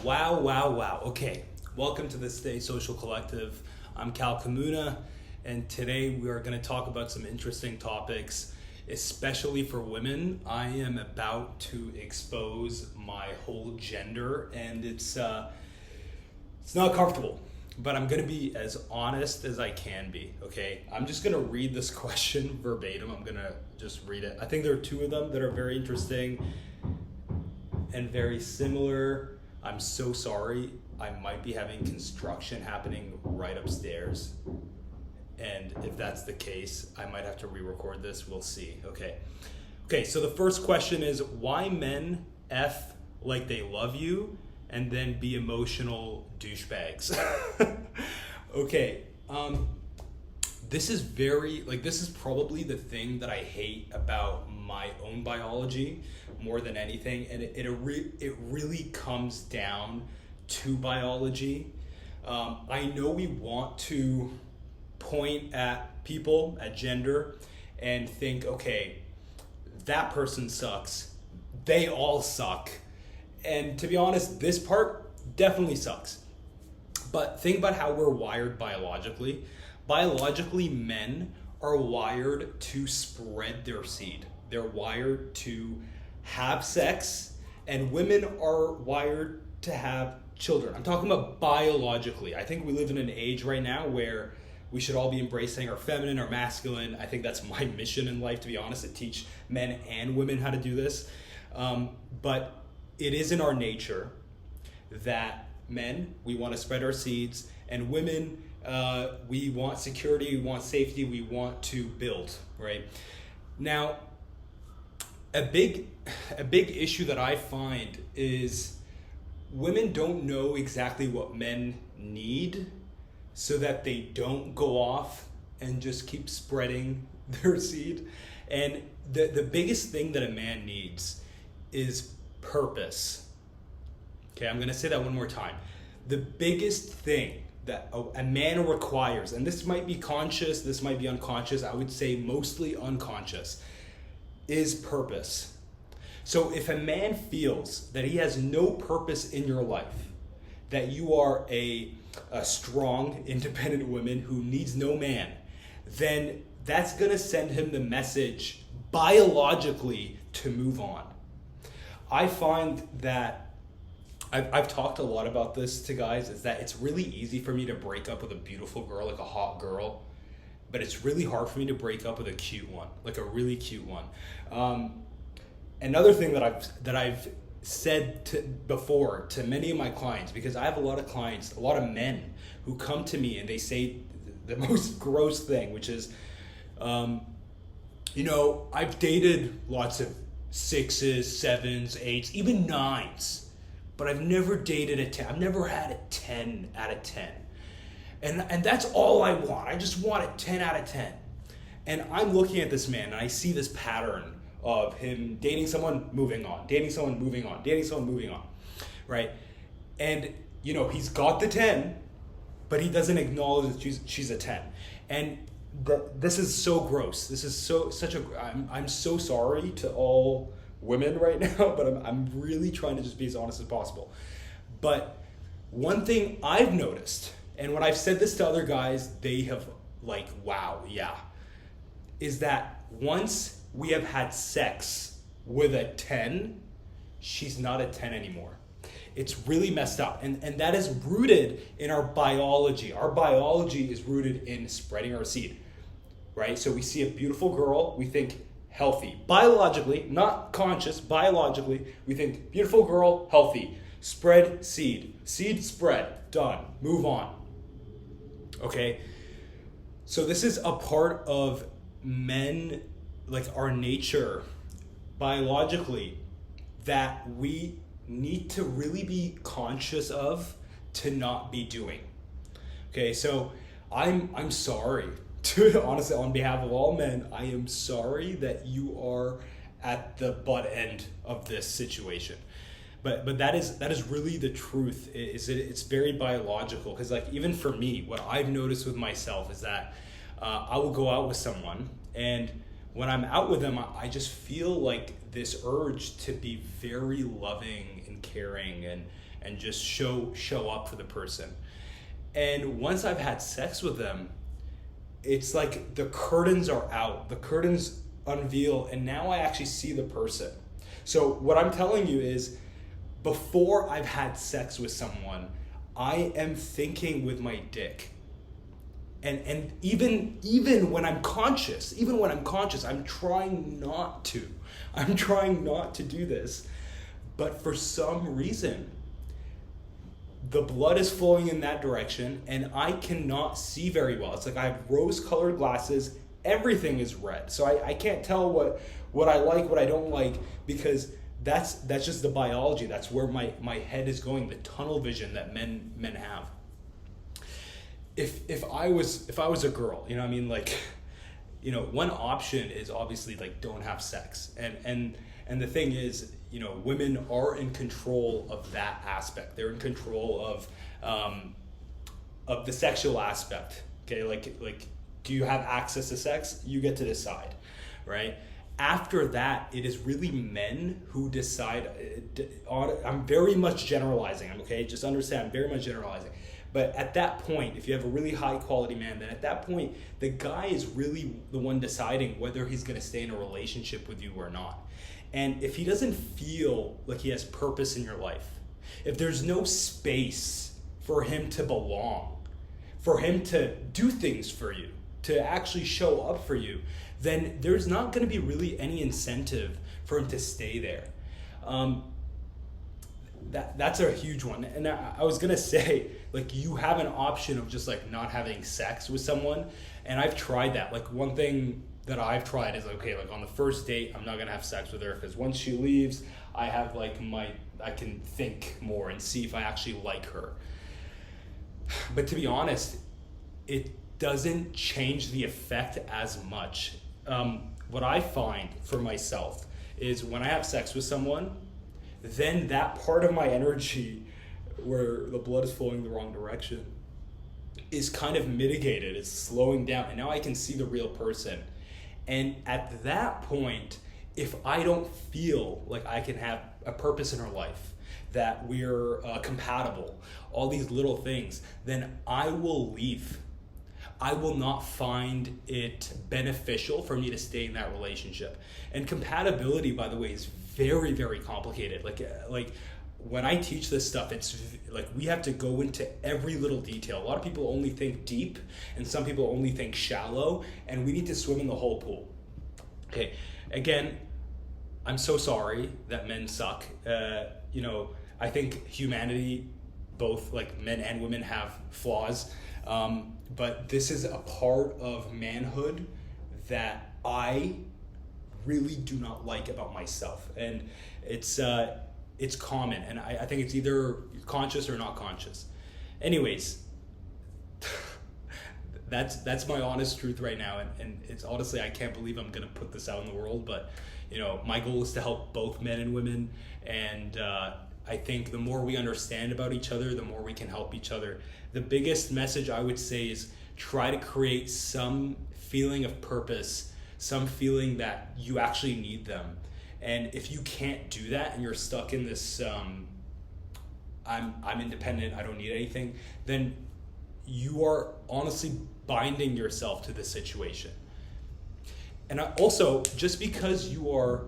Wow, wow, wow. Okay, welcome to the Stay Social Collective. I'm Cal Kamuna, and today we are going to talk about some interesting topics, especially for women. I am about to expose my whole gender, and it's not comfortable, but I'm going to be as honest as I can be, okay? I'm just going to read this question verbatim. I'm going to just read it. I think there are two of them that are very interesting and very similar. I'm so sorry. I might be having construction happening right upstairs. And if that's the case, I might have to re-record this. We'll see. Okay, so the first question is, why men F like they love you and then be emotional douchebags? Okay, this is probably the thing that I hate about my own biology more than anything, and it really comes down to biology. I know we want to point at people, at gender, and think, okay, that person sucks, they all suck. And to be honest, this part definitely sucks. But think about how we're wired biologically. Biologically, men are wired to spread their seed. They're wired to have sex, and women are wired to have children. I'm talking about biologically. I think we live in an age right now where we should all be embracing our feminine, our masculine. I think that's my mission in life, to be honest, to teach men and women how to do this. But it is in our nature that men, we want to spread our seeds, and women, we want security, we want safety, we want to build, right? Now, a big issue that I find is women don't know exactly what men need so that they don't go off and just keep spreading their seed. And the biggest thing that a man needs is purpose. Okay, I'm gonna say that one more time. The biggest thing that a man requires, and this might be conscious, this might be unconscious, I would say mostly unconscious, is purpose. So if a man feels that he has no purpose in your life, that you are a strong, independent woman who needs no man, then that's gonna send him the message biologically to move on. I find that I've talked a lot about this to guys, is that it's really easy for me to break up with a beautiful girl, like a hot girl, but it's really hard for me to break up with a cute one, like a really cute one. Another thing that I've said before to many of my clients, because I have a lot of clients, a lot of men who come to me and they say the most gross thing, which is, I've dated lots of 6s, 7s, 8s, even 9s, but I've never dated a 10. I've never had a 10 out of 10. And that's all I want. I just want a 10 out of 10. And I'm looking at this man and I see this pattern of him dating someone, moving on, dating someone, moving on, dating someone, moving on, right? And, he's got the 10, but he doesn't acknowledge that she's a 10. And this is so gross. This is I'm so sorry to all women right now, but I'm really trying to just be as honest as possible. But one thing I've noticed, and when I've said this to other guys, they have like, wow, yeah, is that once we have had sex with a 10, she's not a 10 anymore. It's really messed up. And that is rooted in our biology. Our biology is rooted in spreading our seed, right? So we see a beautiful girl, we think healthy. Biologically, not conscious, biologically, we think beautiful girl, healthy. Spread seed. Seed spread. Done. Move on. Okay? So this is a part of men, like our nature, biologically, that we need to really be conscious of to not be doing. Okay, so I'm sorry to, honestly, on behalf of all men, I am sorry that you are at the butt end of this situation. But that is really the truth. It's very biological, because like even for me, what I've noticed with myself is that I will go out with someone, and when I'm out with them, I just feel like this urge to be very loving and caring and just show up for the person. And once I've had sex with them, it's like the curtains are out, the curtains unveil, and now I actually see the person. So what I'm telling you is, before I've had sex with someone, I am thinking with my dick. And even when I'm conscious, I'm trying not to. I'm trying not to do this. But for some reason, the blood is flowing in that direction and I cannot see very well. It's like I have rose-colored glasses, everything is red. So I can't tell what I like, what I don't like, because that's just the biology. That's where my head is going, the tunnel vision that men have. If I was a girl, you know what I mean, like, you know, one option is obviously like don't have sex. And the thing is, you know, women are in control of that aspect. They're in control of the sexual aspect. Okay, like do you have access to sex? You get to decide, right? After that, it is really men who decide. I'm very much generalizing. Okay, just understand, I'm very much generalizing. But at that point, if you have a really high quality man, then at that point, the guy is really the one deciding whether he's going to stay in a relationship with you or not. And if he doesn't feel like he has purpose in your life, if there's no space for him to belong, for him to do things for you, to actually show up for you, then there's not going to be really any incentive for him to stay there. That's a huge one. And I was gonna say, like, you have an option of just like not having sex with someone, and I've tried that. Like, one thing that I've tried is, okay, like on the first date, I'm not gonna have sex with her, because once she leaves, I have like I can think more and see if I actually like her. But to be honest, it doesn't change the effect as much. What I find for myself is when I have sex with someone, then that part of my energy where the blood is flowing the wrong direction is kind of mitigated. It's slowing down, and now I can see the real person. And at that point, if I don't feel like I can have a purpose in her life, that we're compatible, all these little things, then I will leave. I will not find it beneficial for me to stay in that relationship. And compatibility, by the way, is very, very complicated. Like when I teach this stuff, it's like we have to go into every little detail. A lot of people only think deep, and some people only think shallow, and we need to swim in the whole pool. Okay, again, I'm so sorry that men suck. You know, I think humanity, both like men and women, have flaws. But this is a part of manhood that I really do not like about myself, and it's common, and I think it's either conscious or not conscious. Anyways, that's my honest truth right now, and it's honestly, I can't believe I'm gonna put this out in the world, but you know, my goal is to help both men and women, and I think the more we understand about each other, the more we can help each other. The biggest message I would say is try to create some feeling of purpose, some feeling that you actually need them. And if you can't do that and you're stuck in this, I'm independent, I don't need anything, then you are honestly binding yourself to the situation. And also, just because you are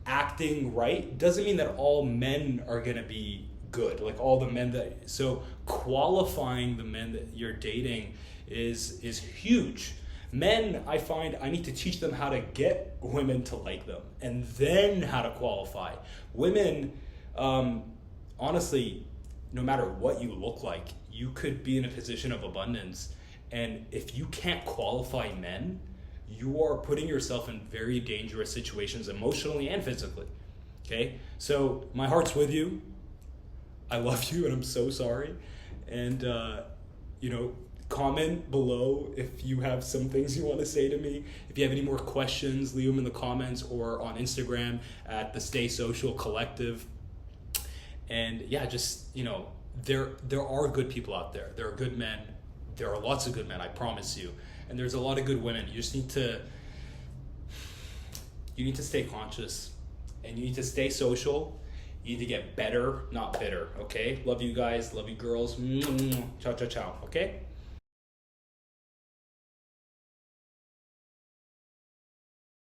acting right doesn't mean that all men are gonna be good, like all the men that, so qualifying the men that you're dating is huge. Men, I find I need to teach them how to get women to like them, and then how to qualify. Women, honestly, no matter what you look like, you could be in a position of abundance, and if you can't qualify men, you are putting yourself in very dangerous situations emotionally and physically. Okay, so my heart's with you. I love you, and I'm so sorry. And you know, comment below if you have some things you want to say to me. If you have any more questions, leave them in the comments or on Instagram at the Stay Social Collective. And yeah, just, you know, there are good people out there. There are good men. There are lots of good men, I promise you. And there's a lot of good women. You just need to stay conscious, and you need to stay social, You need to get better, not bitter. Okay? Love you guys. Love you girls. Ciao, ciao, ciao. Okay?